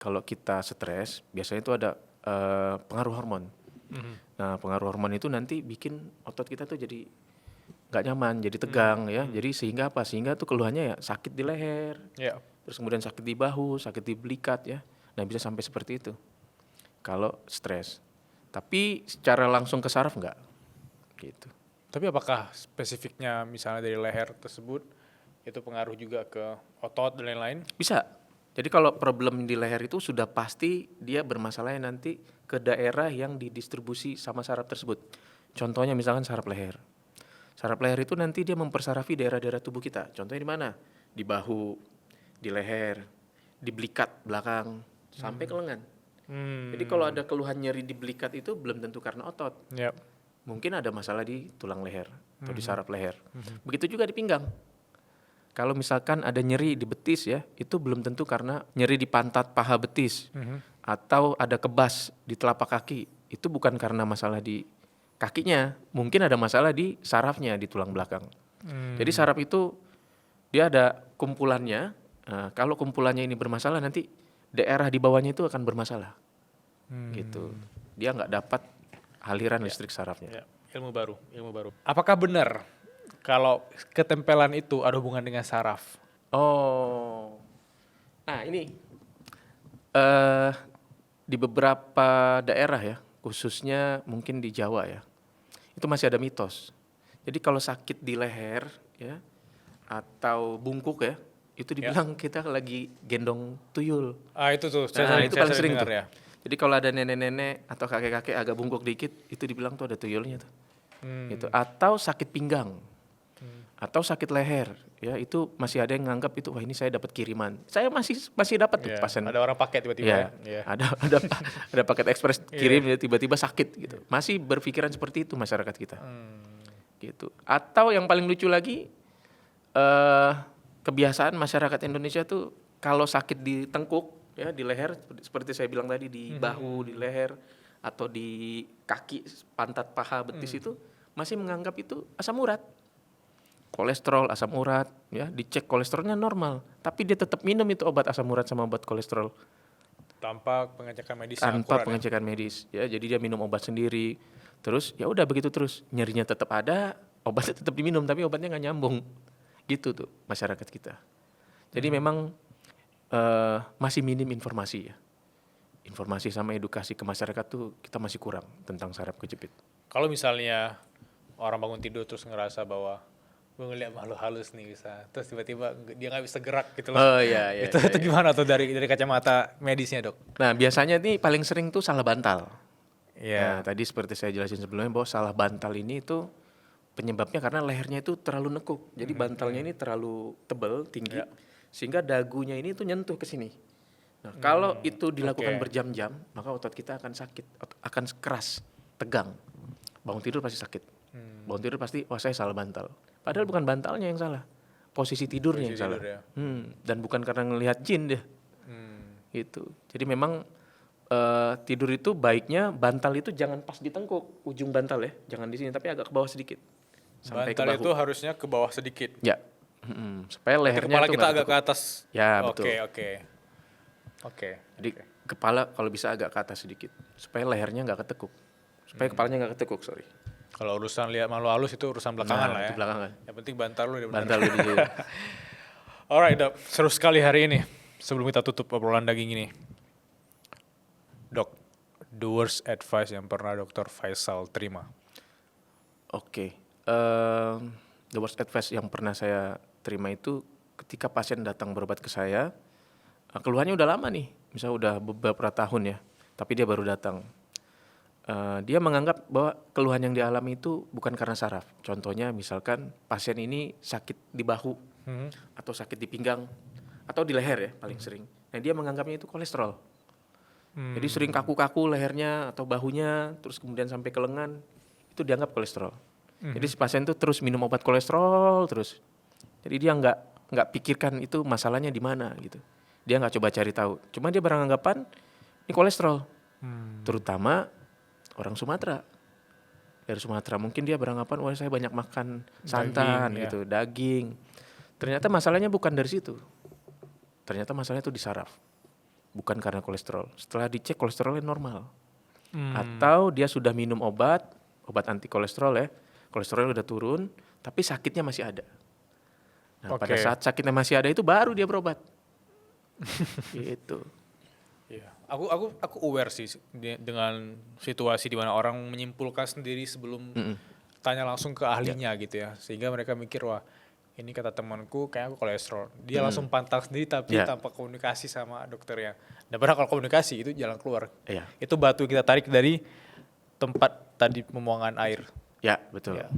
kalau kita stres biasanya itu ada pengaruh hormon. Nah, pengaruh hormon itu nanti bikin otot kita tuh jadi nggak nyaman, jadi tegang ya. Jadi sehingga apa? Sehingga tuh keluhannya ya sakit di leher, Ya. terus kemudian sakit di bahu, sakit di belikat ya. Nah, bisa sampai seperti itu kalau stres. Tapi secara langsung ke saraf nggak gitu. Tapi apakah spesifiknya misalnya dari leher tersebut itu pengaruh juga ke otot dan lain-lain? Bisa. Jadi kalau problem di leher itu sudah pasti dia bermasalahnya nanti ke daerah yang didistribusi sama saraf tersebut. Contohnya misalkan saraf leher. Saraf leher itu nanti dia mempersarafi daerah-daerah tubuh kita. Contohnya di mana? Di bahu, di leher, di belikat belakang, sampai ke lengan. Jadi kalau ada keluhan nyeri di belikat itu belum tentu karena otot. Ya. Mungkin ada masalah di tulang leher atau di saraf leher. Begitu juga di pinggang. Kalau misalkan ada nyeri di betis ya, itu belum tentu karena nyeri di pantat paha betis. Atau ada kebas di telapak kaki, itu bukan karena masalah di kakinya, mungkin ada masalah di sarafnya, di tulang belakang. Jadi saraf itu dia ada kumpulannya, kalau kumpulannya ini bermasalah nanti daerah di bawahnya itu akan bermasalah. Gitu. Dia nggak dapat aliran listrik sarafnya. Ya, ilmu baru. Apakah benar kalau ketempelan itu ada hubungan dengan saraf? Oh, nah ini di beberapa daerah ya, khususnya mungkin di Jawa ya, itu masih ada mitos. Jadi kalau sakit di leher ya, atau bungkuk ya, itu dibilang kita lagi gendong tuyul. Itu tuh, Nah, itu paling sering dengar tuh. ya. Jadi kalau ada nenek-nenek atau kakek-kakek agak bungkuk dikit, itu dibilang tuh ada tuyulnya tuh. Gitu. Atau sakit pinggang. Atau sakit leher, ya itu masih ada yang nganggap itu wah ini saya dapat kiriman. Saya masih dapat tuh Ya, pasien. ada orang pakai tiba-tiba. Ya, ada paket ekspres kirim ya tiba-tiba sakit gitu. Masih berpikiran seperti itu masyarakat kita. Gitu. Atau yang paling lucu lagi kebiasaan masyarakat Indonesia tuh kalau sakit di tengkuk ya di leher seperti saya bilang tadi di bahu, di leher atau di kaki, pantat, paha, betis itu masih menganggap itu asam urat. Kolesterol, asam urat, ya dicek kolesterolnya normal, tapi dia tetap minum itu obat asam urat sama obat kolesterol Tanpa pengecekan medis tanpa akurat, pengecekan medis, ya jadi dia minum obat sendiri, terus ya udah begitu terus nyerinya tetap ada, obatnya tetap diminum tapi obatnya nggak nyambung, gitu tuh masyarakat kita. Jadi memang masih minim informasi ya, informasi sama edukasi ke masyarakat tuh kita masih kurang tentang saraf kejepit. Kalau misalnya orang bangun tidur terus ngerasa bahwa gue ngeliat makhluk halus nih bisa, terus tiba-tiba dia nggak bisa gerak gitu loh. Oh iya. Itu gimana tuh dari kacamata medisnya, Dok? Nah biasanya nih paling sering tuh salah bantal. Iya. Nah, tadi seperti saya jelasin sebelumnya bahwa salah bantal ini itu penyebabnya karena lehernya itu terlalu nekuk. Jadi bantalnya ini terlalu tebal, tinggi, sehingga dagunya ini tuh nyentuh ke sini. Nah, kalau itu dilakukan berjam-jam, maka otot kita akan sakit, akan keras, tegang. Bangun tidur pasti sakit. Bangun tidur pasti, wah saya salah bantal. Padahal bukan bantalnya yang salah, posisi tidurnya yang salah. Ya. Dan bukan karena ngelihat jin deh. Gitu. Jadi memang tidur itu baiknya bantal itu jangan pas di tengkuk, ujung bantal ya, jangan di sini tapi agak ke bawah sedikit. Sampai Bantal ke bahu. itu harusnya ke bawah sedikit. Ya. Supaya lehernya Kepala itu kita nggak agak ke ketekuk. atas. Ya, betul. Oke. Jadi kepala kalau bisa agak ke atas sedikit, supaya lehernya nggak ketekuk. Supaya kepalanya nggak ketekuk, sorry. Kalau urusan lihat makhluk halus itu urusan belakangan lah ya. Itu belakangan. Yang penting bantal lu udah benar. Bantal lu di sini. Alright, Dok. Seru sekali hari ini. Sebelum kita tutup obrolan daging ini. Dok, the worst advice yang pernah Dr. Faisal terima. Oke. The worst advice yang pernah saya terima itu ketika pasien datang berobat ke saya, keluhannya udah lama nih, misalnya udah beberapa tahun ya, tapi dia baru datang. Dia menganggap bahwa keluhan yang dialami itu bukan karena saraf. Contohnya misalkan pasien ini sakit di bahu, atau sakit di pinggang, atau di leher ya paling sering. Nah dia menganggapnya itu kolesterol. Jadi sering kaku-kaku lehernya atau bahunya, terus kemudian sampai ke lengan, itu dianggap kolesterol. Jadi si pasien tuh terus minum obat kolesterol terus. Jadi dia nggak pikirkan itu masalahnya di mana gitu. Dia nggak coba cari tahu. Cuma dia beranggapan ini kolesterol. Terutama orang Sumatera. Dari Sumatera mungkin dia beranggapan wah saya banyak makan santan Daging, gitu, daging. Ternyata masalahnya bukan dari situ. Ternyata masalahnya itu di saraf. bukan karena kolesterol. Setelah dicek kolesterolnya normal. Hmm. Atau dia sudah minum obat anti kolesterol ya, kolesterolnya udah turun, tapi sakitnya masih ada. Nah, pada Oke. saat sakitnya masih ada itu baru dia berobat. Gitu. Iya. Aku aware sih dengan situasi di mana orang menyimpulkan sendiri sebelum tanya langsung ke ahlinya gitu ya. Sehingga mereka mikir, wah ini kata temanku kayak aku kolesterol. Dia langsung pantang sendiri tapi Iya. tanpa komunikasi sama dokternya. Dan padahal kalau komunikasi itu jalan keluar. Iya. Itu batu kita tarik dari tempat tadi pembuangan air. Ya, betul. Ya.